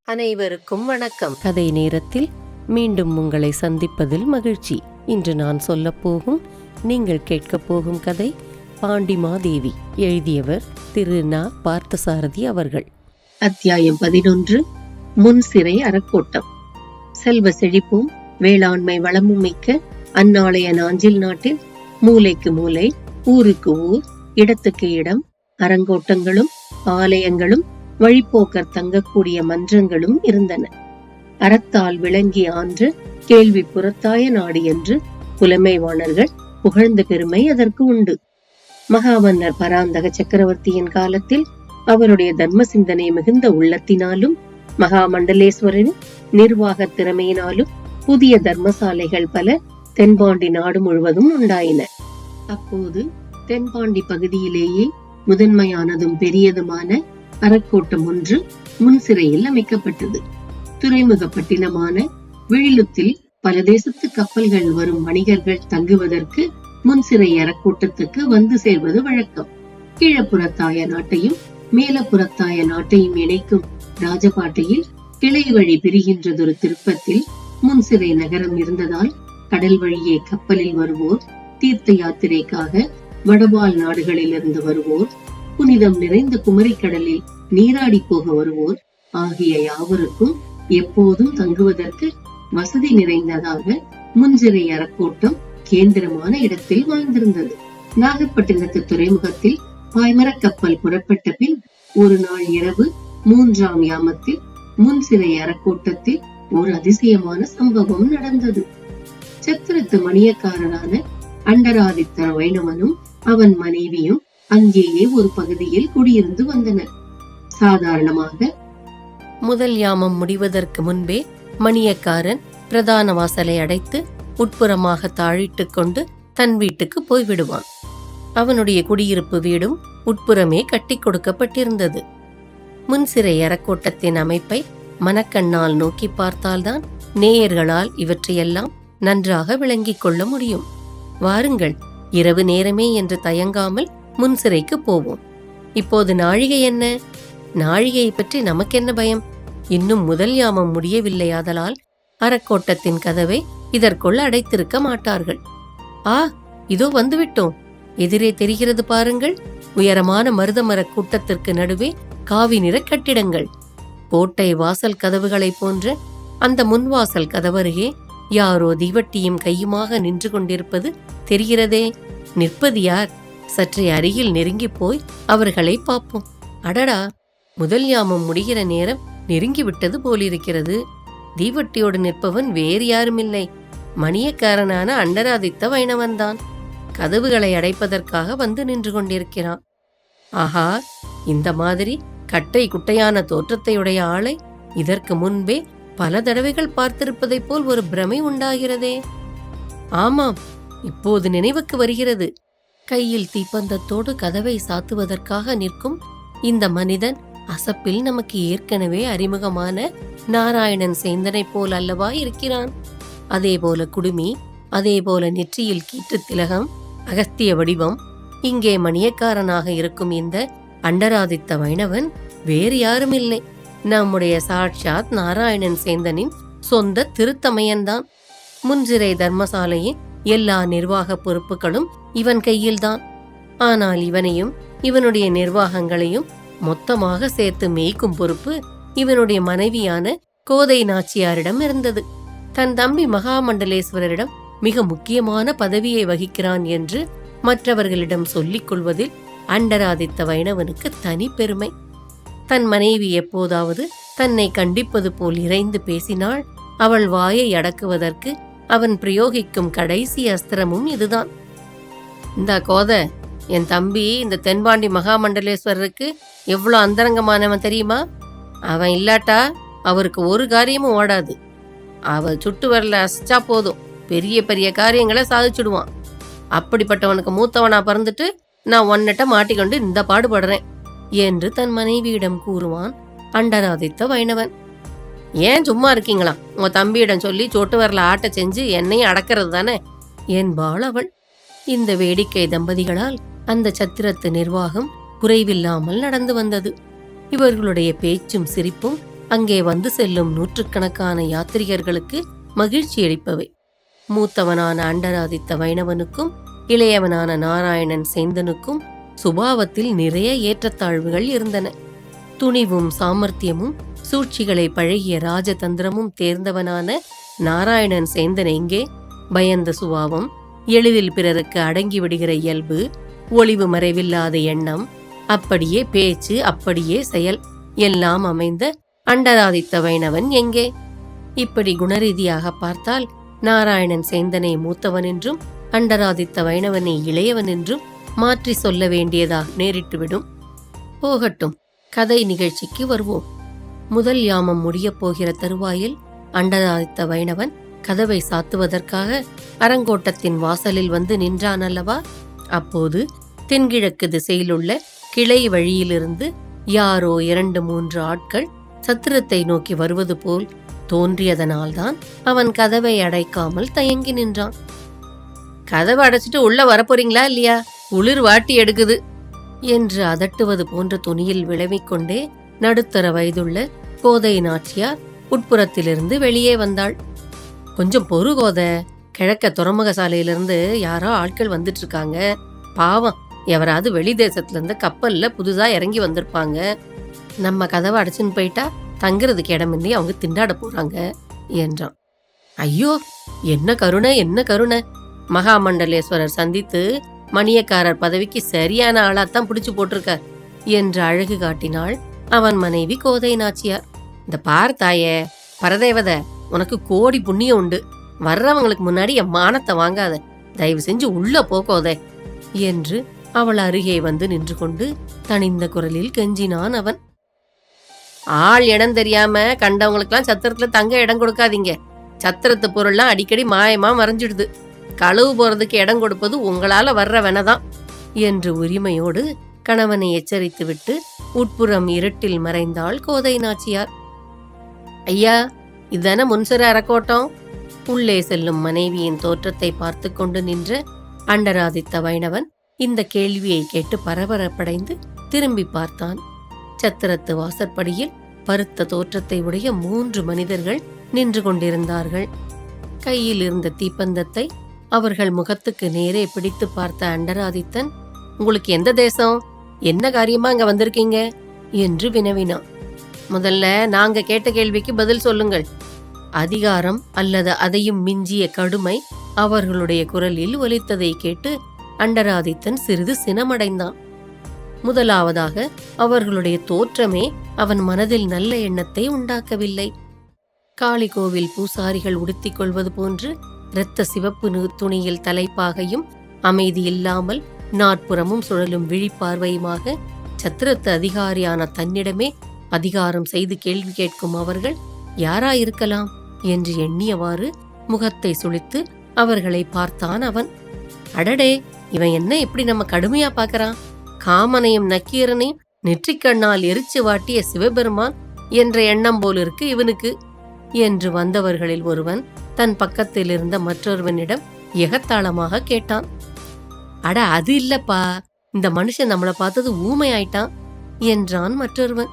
அனைவருக்கும் வணக்கம். கதை நேரத்தில் மீண்டும் உங்களை சந்திப்பதில் மகிழ்ச்சி. இன்று நான் சொல்லப்போகும் நீங்கள் கேட்கப் போகும் கதை பாண்டிமாதேவி. எழுதியவர் திரு நா. பார்த்தசாரதி அவர்கள். அத்தியாயம் 11. முன் சிறை அறக்கோட்டம். செல்வ செழிப்பும் வேளாண்மை வளமும் மிக்க அந்நாளைய நாஞ்சில் நாட்டில் மூலைக்கு மூலை, ஊருக்கு ஊர், இடத்துக்கு இடம் அரங்கோட்டங்களும் ஆலயங்களும் வழிப்போக்கர் தங்கக்கூடிய மன்றங்களும் இருந்தன. அறத்தால் விளங்கி ஆன்று கேள்வி புறத்தாய நாடு என்று புலமைவாணர்கள் புகழ்ந்த பெருமை அதற்கு உண்டு. மகாமன்னர் பராந்தக சக்கரவர்த்தியின் காலத்தில் அவருடைய தர்ம சிந்தனை மிகுந்த உள்ளத்தினாலும் மகாமண்டலேஸ்வரரின் நிர்வாக திறமையினாலும் புதிய தர்மசாலைகள் பல தென்பாண்டி நாடு முழுவதும் உண்டாயின. அப்போது தென்பாண்டி பகுதியிலேயே முதன்மையானதும் பெரியதுமான அறக்கோட்டம் ஒன்று முன் சிறையில் அமைக்கப்பட்டது. துறைமுக பட்டினமான விழிலுத்தில் பல தேசத்து கப்பல்கள் வரும் வணிகர்கள் தங்குவதற்கு முன் சிறை அறக்கோட்டத்துக்கு வந்து சேர்வது வழக்கம். கீழப்புறத்தாய நாட்டையும் மேலப்புறத்தாய நாட்டையும் இணைக்கும் ராஜபாட்டையில் கிளை வழி பிரிகின்றதொரு திருப்பத்தில் முன் சிறை நகரம் இருந்ததால் கடல் வழியே கப்பலில் வருவோர், தீர்த்த யாத்திரைக்காக வடபால் நாடுகளிலிருந்து வருவோர், புனிதம் நிறைந்த குமரிக்கடலில் நீராடி போக வருவோர் ஆகிய யாவருக்கும் எப்போதும் தங்குவதற்கு வசதி நிறைந்ததாக முன்சிறை அறக்கோட்டம் கேந்திரமான இடத்தில் வாழ்ந்திருந்தது. நாகப்பட்டினத்து துறைமுகத்தில் பாய்மரக் கப்பல் புறப்பட்ட பின் ஒரு நாள் இரவு 3ஆம் யாமத்தில் முன்சிறை அறக்கோட்டத்தில் ஒரு அதிசயமான சம்பவம் நடந்தது. சத்திரத்து மணியக்காரரான அண்டராதித்த வைணவனும் அவன் மனைவியும் அங்கேயே ஒரு பகுதியில் குடியிருந்து வந்தனர். சாதாரணமாக முதல் யாமம் முடிவதற்கு முன்பே மணியக்காரன் பிரதான வாசலை அடைத்து உட்புறமாக தாழிட்டு கொண்டு தன் வீட்டுக்கு போய்விடுவான். அவனுடைய குடியிருப்பு வீடும் உட்புறமே கட்டி கொடுக்கப்பட்டிருந்தது. முன்சிறை அறக்கோட்டத்தின் அமைப்பை மனக்கண்ணால் நோக்கி பார்த்தால்தான் நேயர்களால் இவற்றையெல்லாம் நன்றாக விளங்கிக் கொள்ள முடியும். வாருங்கள், இரவு நேரமே என்று தயங்காமல் முன்சிறைக்கு போவோம். இப்போது நாழிகை என்ன? நாழிகையை பற்றி நமக்கென்ன பயம்? இன்னும் முதல் யாமம் முடியவில்லையாதலால் அறக்கோட்டத்தின் கதவை இதற்குள் அடைத்திருக்க மாட்டார்கள். ஆ, இதோ வந்துவிட்டோம். எதிரே தெரிகிறது பாருங்கள், உயரமான மருதமர கூட்டத்திற்கு நடுவே காவி நிற கட்டிடங்கள். கோட்டை வாசல் கதவுகளை போன்ற அந்த முன்வாசல் கதவருகே யாரோ தீவட்டியும் கையுமாக நின்று கொண்டிருப்பது தெரிகிறதே. நிற்பது யார்? சற்றே அருகில் நெருங்கி போய் அவர்களை பார்ப்போம். அடடா, முதல் யாமம் முடிகிற நேரம் நெருங்கிவிட்டது போலிருக்கிறது. தீவட்டியோடு நிற்பவன் வேறு யாருமில்லை, மணியக்காரனான அண்டராதித்த வைணவன்தான். கதவுகளை அடைப்பதற்காக வந்து நின்று கொண்டிருக்கிறான். ஆஹா, இந்த மாதிரி கட்டை குட்டையான தோற்றத்தையுடைய ஆளை இதற்கு முன்பே பல தடவைகள் பார்த்திருப்பதைப் போல் ஒரு பிரமை உண்டாகிறதே. ஆமாம், இப்போது நினைவுக்கு வருகிறது. கையில் தீப்பந்தத்தோடு கதவை சாத்துவதற்காக நிற்கும் இந்த மனிதன் அசப்பில் நமக்கு ஏற்கனவே அறிமுகமான நாராயணன் சேந்தனை போல் அல்லவா இருக்கிறான். அதேபோல குடுமி, அதேபோல நெற்றியில் கீற்று திலகம், அகஸ்திய வடிவம். இங்கே மணியக்காரனாக இருக்கும் இந்த அண்டராதித்த வைணவன் வேறு யாருமில்லை, நம்முடைய சாட்சாத் நாராயணன் சேந்தனின் சொந்த திருத்தமையன்தான். முன்சிறை தர்மசாலையின் எல்லா நிர்வாக பொறுப்புகளும் இவன் கையில்தான். ஆனால் இவனையும் இவனுடைய நிர்வாகங்களையும் மொத்தமாக சேர்த்து மேய்க்கும் பொறுப்பு இவனுடைய மனைவியான கோதை நாச்சியாரிடம் இருந்தது. தன் தம்பி மகாமண்டலேஸ்வரரிடம் மிக முக்கியமான பதவியை வகிக்கிறான் என்று மற்றவர்களிடம் சொல்லிக் கொள்வதில் அண்டராதித்த வைணவனுக்கு தனி பெருமை. தன் மனைவி எப்போதாவது தன்னை கண்டிப்பது போல் இறைந்து பேசினாள். அவள் வாயை அடக்குவதற்கு அவன் பிரயோகிக்கும் கடைசி அஸ்திரமும் இதுதான். இந்த கோத, என் தம்பி இந்த தென்பாண்டி மகாமண்டலேஸ்வரருக்கு எவ்வளோ அந்தரங்கமானவன் தெரியுமா? அவன் இல்லாட்டா அவருக்கு ஒரு காரியமும் ஓடாது. அவ சுட்டு வரல அசைச்சா போதும், பெரிய பெரிய காரியங்களை சாதிச்சுடுவான். அப்படிப்பட்டவனுக்கு மூத்தவனா பறந்துட்டு நான் ஒன்னட்ட மாட்டிக்கொண்டு இந்த பாடுபடுறேன் என்று தன் மனைவியிடம் கூறுவான் அண்டராதித்த வைணவன். ஏன் சும்மா இருக்கீங்களா? உங்க தம்பியிடம் சொல்லி சொட்டு வரல ஆட்ட செஞ்சு என்னையும் அடக்கிறது தானே என்பாள் அவள். இந்த வேடிக்கை தம்பதிகளால் அந்த சத்திரத்து நிர்வாகம் குறைவில்லாமல் நடந்து வந்தது. இவர்களுடைய பேச்சும் சிரிப்பும் அங்கே வந்து செல்லும் நூற்றுக்கணக்கான யாத்ரிகர்களுக்கு மகிழ்ச்சி அளிப்பவை. மூத்தவனான அண்டராதித்த வைணவனுக்கும் இளையவனான நாராயணன் சேந்தனுக்கும் சுபாவத்தில் நிறைய ஏற்றத்தாழ்வுகள் இருந்தன. துணிவும் சாமர்த்தியமும் சூழ்ச்சிகளை பழகிய ராஜதந்திரமும் தேர்ந்தவனான நாராயணன் சேந்தன் எங்கே பயந்த சுபாவம், எளிதில் பிறருக்கு அடங்கி விடுகிற இயல்பு, ஒளிவு மறைவில்லாத எண்ணம், அப்படியே பேச்சு, அப்படியே செயல் எல்லாம் அமைந்த அண்டராதித்த வைணவன் எங்கே? இப்படி குணரீதியாக பார்த்தால் நாராயணன் சேந்தனை மூத்தவன் என்றும் அண்டராதித்த வைணவனை இளையவன் என்றும் மாற்றி சொல்ல வேண்டியதாக நேரிட்டுவிடும். போகட்டும், கதை நிகழ்ச்சிக்கு வருவோம். முதல் யாமம் முடியப் போகிற தருவாயில் அண்டராதித்த வைணவன் கதவை சாத்துவதற்காக அரங்கோட்டத்தின் வாசலில் வந்து நின்றான் அல்லவா? அப்போது தென்கிழக்கு திசையிலுள்ள கிளை வழியிலிருந்து யாரோ 2-3 ஆட்கள் சத்திரத்தை நோக்கி வருவது போல் தோன்றியதனால்தான் அவன் கதவை அடைக்காமல் தயங்கி நின்றான். கதவை அடைச்சிட்டு உள்ள வரப்போறீங்களா இல்லையா? குளிர் வாட்டி எடுக்குது என்று அதட்டுவது போன்ற துணியில் விளவிக்கொண்டே நடுத்தர வயதுள்ள கோதை நாச்சியார் உட்புறத்திலிருந்து வெளியே வந்தாள். கொஞ்சம் பொறு கோதை, கிழக்க துறைமுக சாலையிலிருந்து யாரோ ஆட்கள் வந்துட்டு இருக்காங்க. பாவம், எவராது வெளி தேசத்துல இருந்து கப்பல்ல புதுசா இறங்கி வந்திருப்பாங்க. நம்ம கதவை அடைச்சுன்னு போயிட்டா தங்குறதுக்கு இடமின்றி அவங்க திண்டாட போறாங்க என்றான். ஐயோ, என்ன கருணை, என்ன கருணை! மகாமண்டலேஸ்வரர் சந்தித்து மணியக்காரர் பதவிக்கு சரியான ஆளாத்தான் பிடிச்சு போட்டிருக்கார் என்று அழகு காட்டினாள் அவன் மனைவி கோதை நாச்சியார். இந்த பார் தாயே, பரதேவத, உனக்கு கோடி புண்ணியம் உண்டு. வர்றவங்களுக்கு முன்னாடி என் மானத்தை வாங்காத, தயவு செஞ்சு உள்ள போகோதே என்று அவள் அருகே வந்து நின்று கொண்டு தனிந்த குரலில் கெஞ்சினான் அவன். ஆள் இடம் தெரியாம கண்டவங்களுக்கெல்லாம் சத்திரத்துல தங்க இடம் கொடுக்காதீங்க. சத்திரத்து பொருள்லாம் அடிக்கடி மாயமா மறைஞ்சிடுது. களவு போறதுக்கு இடம் கொடுப்பது உங்களால வர்ற வெனதான் என்று உரிமையோடு கணவனை எச்சரித்து விட்டு உட்புறம் இருட்டில் மறைந்தாள் கோதை நாச்சியார். ஐயா, இதுதானே முன்சிற அரக்கோட்டம்? உள்ளே செல்லும் மனைவியின் தோற்றத்தை பார்த்து கொண்டு நின்ற அண்டராதித்த வைணவன் இந்த கேள்வியை கேட்டு பரபரப்படைந்து திரும்பி பார்த்தான். சத்திரத்து வாசற்படியில் பருத்த தோற்றத்தை உடைய 3 மனிதர்கள் நின்று கொண்டிருந்தார்கள். கையில் இருந்த தீப்பந்தத்தை அவர்கள் முகத்துக்கு நேரே பிடித்து பார்த்த அண்டராதித்தன், உங்களுக்கு எந்த தேசம், என்ன காரியமா அங்க வந்திருக்கீங்க என்று வினவினான். முதல்ல நாங்க கேட்ட கேள்விக்கு பதில் சொல்லுங்கள். அதிகாரம் அல்லது அதையும் மிஞ்சிய கடுமை அவர்களுடைய குரலில் ஒலித்ததை கேட்டு அண்டராதித்தன் சிறிது சினமடைந்தான். முதலாவதாக அவர்களுடைய தோற்றமே அவன் மனதில் நல்ல எண்ணத்தை உண்டாக்கவில்லை. காளி கோவில் பூசாரிகள் உடுத்திக் கொள்வது போன்று இரத்த சிவப்பு துணியில் தலைப்பாகையும் அமைதி இல்லாமல் நாட்புறமும் சுழலும் விழிப்பார்வையுமாக சத்திரத்து அதிகாரியான தன்னிடமே அதிகாரம் செய்து கேள்வி கேட்கும் அவர்கள் யாராயிருக்கலாம் என்று எண்ணியவாறு முகத்தை சுளித்து அவர்களை பார்த்தான் அவன். அடடே, இவன் என்ன இப்படி நம்ம கடுமையா பார்க்கறான்? காமனையும் நக்கீரனையும் நெற்றிக்கண்ணால் எரிச்சு வாட்டிய சிவபெருமான் என்ற எண்ணம் போலிருக்கு இவனுக்கு என்று வந்தவர்களில் ஒருவன் தன் பக்கத்தில் இருந்த மற்றொருவனிடம் எகத்தாளமாக கேட்டான். அட, அது இல்லப்பா, இந்த மனுஷன் நம்மளை பார்த்தது ஊமை ஆயிட்டான் என்றான் மற்றொருவன்.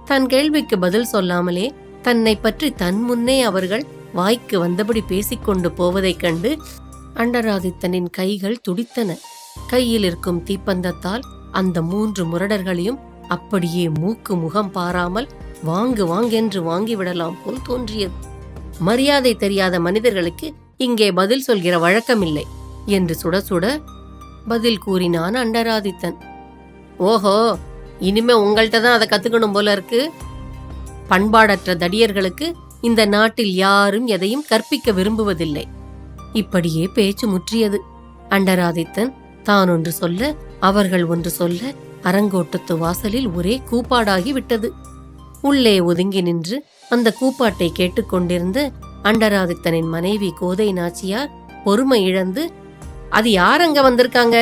தன் கேள்விக்கு பதில் சொல்லாமலே தன்னை பற்றி தன் முன்னே அவர்கள் வாய்க்கு வந்தபடி பேசிக்கொண்டு போவதைக் கண்டு அண்டராதித்தனின் கைகள் துடித்தன. கையில் இருக்கும் தீப்பந்தத்தால் அந்த 3 முரடர்களையும் அப்படியே மூக்கு முகம் பாராமல் வாங்கு வாங்கென்று வாங்கிவிடலாம் போல் தோன்றியது. மரியாதை தெரியாத மனிதர்களுக்கு இங்கே பதில் சொல்கிற வழக்கமில்லை என்று சுட சுட பதில் கூறினான் அண்டராதித்தன். ஓஹோ, இனிமே உங்கள்கிட்ட தான் அதை கத்துக்கணும் போல இருக்கு. பண்பாடற்ற தடியர்களுக்கு இந்த நாட்டில் யாரும் எதையும் கற்பிக்க விரும்புவதில்லை. இப்படியே பேச்சு முற்றியது. அண்டராதித்தன் தான் ஒன்று சொல்ல, அவர்கள் ஒன்று சொல்ல, அரங்கோட்டத்து வாசலில் ஒரே கூப்பாடாகி விட்டது. உள்ளே ஒதுங்கி நின்று அந்த கூப்பாட்டை கேட்டுக்கொண்டிருந்த அண்டராதித்தனின் மனைவி கோதை நாச்சியார் பொறுமை இழந்து, அது யார் அங்க வந்திருக்காங்க,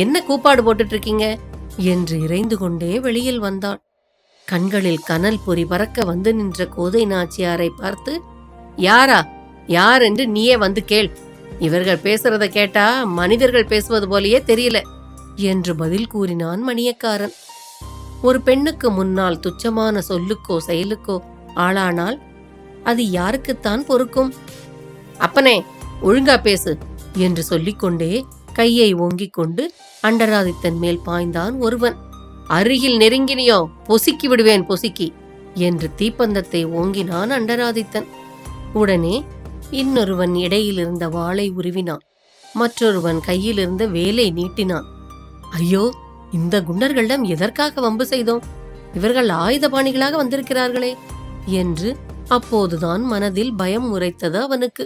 என்ன கூப்பாடு போட்டுட்டு இருக்கீங்க என்று இறைந்து கொண்டே வெளியில் வந்தாள். கண்களில் கனல் பொறி பறக்க வந்து நின்ற கோதை நாச்சியாரை பார்த்து, யாரா, யார் என்று நீயே வந்து கேள். இவர்கள் பேசுறத கேட்டா மனிதர்கள் பேசுவது போலயே தெரியல என்று பதில் கூறினான் மணியக்காரன். ஒரு பெண்ணுக்கு முன்னால் துச்சமான சொல்லுக்கோ செயலுக்கோ ஆளானால் அது யாருக்குத்தான் பொறுக்கும்? அப்பனே, ஒழுங்கா பேசு என்று சொல்லிக்கொண்டே கையை ஓங்கிக் கொண்டு அண்டராதித்தன் மேல் பாய்ந்தான் ஒருவன். அருகில் நெருங்கினியோ பொசுக்கி விடுவேன் பொசுக்கி என்று தீப்பந்தத்தை ஓங்கினான் அண்டராதித்தன். உடனே இன்னொருவன் இடையிலிருந்த வாளை உருவினான். மற்றொருவன் கையிலிருந்த வேலை நீட்டினான். ஐயோ, இந்த குண்டர்களிடம் எதற்காக வம்பு செய்தோம்? இவர்கள் ஆயுதபாணிகளாக வந்திருக்கிறார்களே என்று அப்போதுதான் மனதில் பயம் உரைத்தது அவனுக்கு.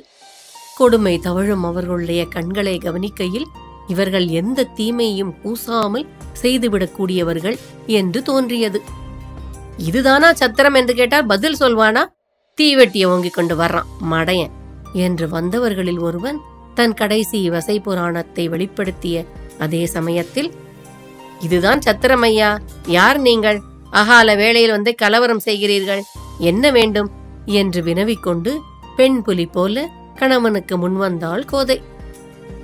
கொடுமை தவழும் அவர்களுடைய கண்களை கவனிக்கையில் இவர்கள் எந்த தீமையும் கூசாமல் செய்துவிடக்கூடியவர்கள் என்று தோன்றியது. இதுதானா சத்திரம் என்று கேட்டால் பதில் சொல்வானா? தீவெட்டிய ஓங்கிக் கொண்டு வர்றான் மடையன் என்று வந்தவர்களில் ஒருவன் தன் கடைசி வசை புராணத்தை வெளிப்படுத்திய அதே சமயத்தில், இதுதான் சத்திரம் ஐயா, யார் நீங்கள்? அகால வேளையில் வந்து கலவரம் செய்கிறீர்கள், என்ன வேண்டும் என்று வினவிக்கொண்டு பெண் புலி போல கணவனுக்கு முன்வந்தாள் கோதை.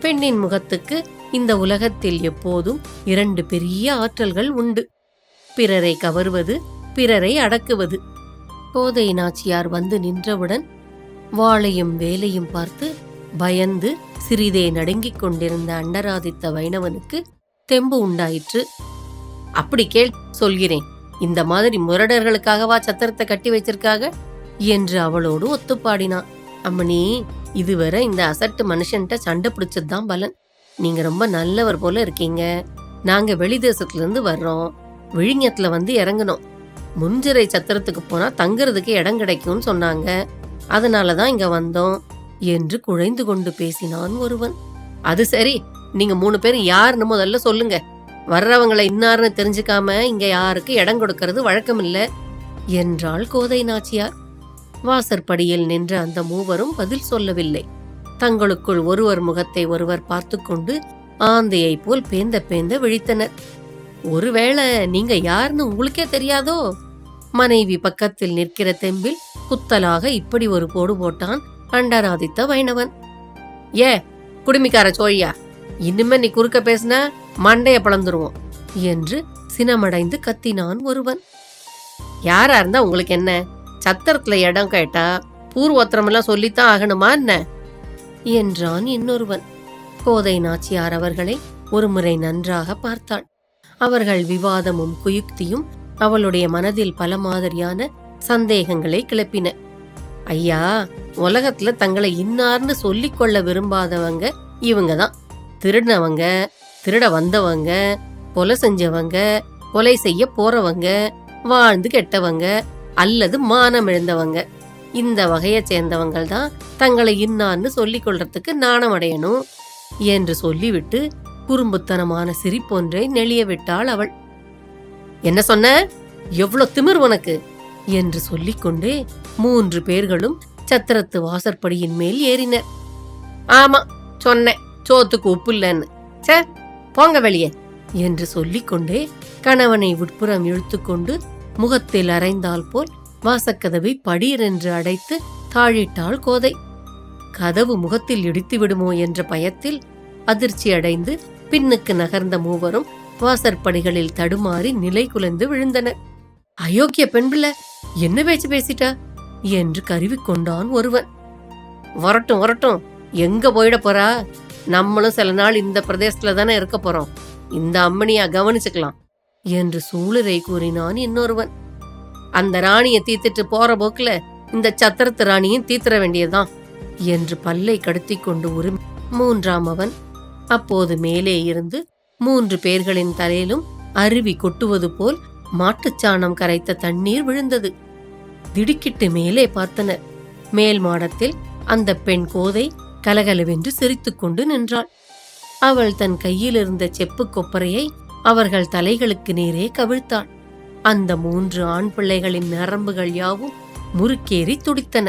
பெண்ணின் முகத்துக்கு இந்த உலகத்தில் எப்போதும் 2 பெரிய ஆற்றல்கள் உண்டு: பிறரை கவர்வது, பிறரை அடக்குவது. கோதை நாச்சியார் வந்து நின்றவுடன் வாளையும் வேலையும் பார்த்து பயந்து சிறிதே நடுங்கிக் கொண்டிருந்த அண்டராதித்த வைணவனுக்கு தெம்பு உண்டாயிற்று. அப்படி கேள், சொல்கிறேன். இந்த மாதிரி முரடர்களுக்காகவா சத்திரத்தை கட்டி வச்சிருக்காக என்று அவளோடு ஒத்துப்பாடினான். அம்மணி, இதுவரை இந்த அசட்டு மனுஷன்ட்ட சண்டை பிடிச்சதுதான் பலன். நீங்க ரொம்ப நல்லவர் போல இருக்கீங்க. நாங்க வெளிதேசத்துல வர்றோம். விழிஞத்துல வந்து இறங்கணும். முஞ்சிறை சத்திரத்துக்கு போனா தங்குறதுக்கு இடம் கிடைக்கும்னு சொன்னாங்க. அதனாலதான் இங்க வந்தோம் என்று குழைந்து கொண்டு பேசினான் ஒருவன். அது சரி, நீங்க 3 பேரும் யாருன்னு முதல்ல சொல்லுங்க. வர்றவங்களை இன்னார்னு தெரிஞ்சுக்காம இங்க யாருக்கு இடம் கொடுக்கறது வழக்கமில்ல என்றாள் கோதை நாச்சியார். வாசற்படியில் நின்ற அந்த மூவரும் பதில் சொல்லவில்லை. தங்களுக்குள் ஒருவர் முகத்தை ஒருவர் பார்த்து கொண்டு ஆந்தையை போல் பேந்த பேந்த விழித்தனர். ஒருவேளை நீங்க யாருன்னு உங்களுக்கே தெரியாதோ? மனைவி பக்கத்தில் நிற்கிற தெம்பில் குத்தலாக இப்படி ஒரு போடு போட்டான் அண்டராதித்த வைணவன். ஏ குடுமிக்கார சோழியா, இனிமே நீ குறுக்க பேசினா மண்டைய பழந்துருவோம் என்று சினமடைந்து கத்தினான் ஒருவன். யாரா இருந்தா உங்களுக்கு என்ன? சத்திரத்துல இடம் கேட்டா பூர்வோத்திரமெல்லாம் சொல்லித்தான் ஆகணுமா என்ன என்றான் இன்னொருவன். கோதை நாச்சியார் அவர்களை ஒருமுறை நன்றாக பார்த்தாள். அவர்கள் விவாதமும் குயுக்தியும் அவளுடைய மனதில் பல மாதிரியான சந்தேகங்களை கிளப்பின. ஐயா, உலகத்துல தங்களை இன்னார்னு சொல்லிக் கொள்ள விரும்பாதவங்க இவங்கதான். திருடினவங்க, திருட வந்தவங்க, கொலை செஞ்சவங்க, கொலை செய்ய போறவங்க, வாழ்ந்து கெட்டவங்க அல்லது மானம் இழந்தவங்க, இந்த வகையை சேர்ந்தவங்கள் தான் தங்களை இன்னார்னு சொல்லிக் கொள்றதுக்கு நாணம் அடையணும் என்று சொல்லிவிட்டு குறும்புத்தனமான சிரிப்பொன்றை நெளிய விட்டாள் அவள். என்ன சொன்ன? எவ்வளவு திமிர் உனக்கு என்று சொல்லிக்கொண்டே 3 பேர்களும் சத்திரத்து வாசற்படியின் மேல் ஏறினர். ஆமா சொன்னேன், சோத்துக்கு உப்பு இல்லைன்னு. சே, போங்க வெளியே என்று சொல்லிக்கொண்டே கணவனை உட்புறம் இழுத்துக்கொண்டு முகத்தில் அரைந்தால் போல் வாசக்கதவை படீரென்று அடைத்து தாழிட்டாள் கோதை. கதவு முகத்தில் இடித்து விடுமோ என்ற பயத்தில் அதிர்ச்சி அடைந்து பின்னுக்கு நகர்ந்த மூவரும் வாசற்படிகளில் தடுமாறி நிலை குலைந்து விழுந்தனர். அயோக்கிய பெண் பிள்ளை, என்ன பேச்சு பேசிட்டா என்று கருவிக்கொண்டான் ஒருவன். வரட்டும் வரட்டும், எங்க போயிட போறா? நம்மளும் சில நாள் இந்த பிரதேசத்துல தானே இருக்க போறோம். இந்த அம்மனியா கவனிச்சுக்கலாம் என்று சூளுரை கூறினான் இன்னொருவன். அந்த ராணியை தீத்துட்டு போற போக்குல இந்த சத்திரத்து ராணியும் தீத்துற வேண்டியதுதான் என்று பல்லை கடுத்தி கொண்டு உரிமை 3ஆம் அவன். அப்போது மேலே இருந்து 3 பேர்களின் தலையிலும் அருவி கொட்டுவது போல் மாட்டுச்சாணம் கரைத்த தண்ணீர் விழுந்தது. திடுக்கிட்டு மேலே பார்த்தனர். மேல் மாடத்தில் அந்த பெண் கோதை கலகலவென்று சிரித்துக்கொண்டு நின்றாள். அவள் தன் கையில் இருந்த செப்பு கொப்பரையை அவர்கள் தலைகளுக்கு நேரே கவிழ்த்தாள். அந்த 3 ஆண் பிள்ளைகளின் நரம்புகள் யாவும் முறுக்கேறி துடித்தன.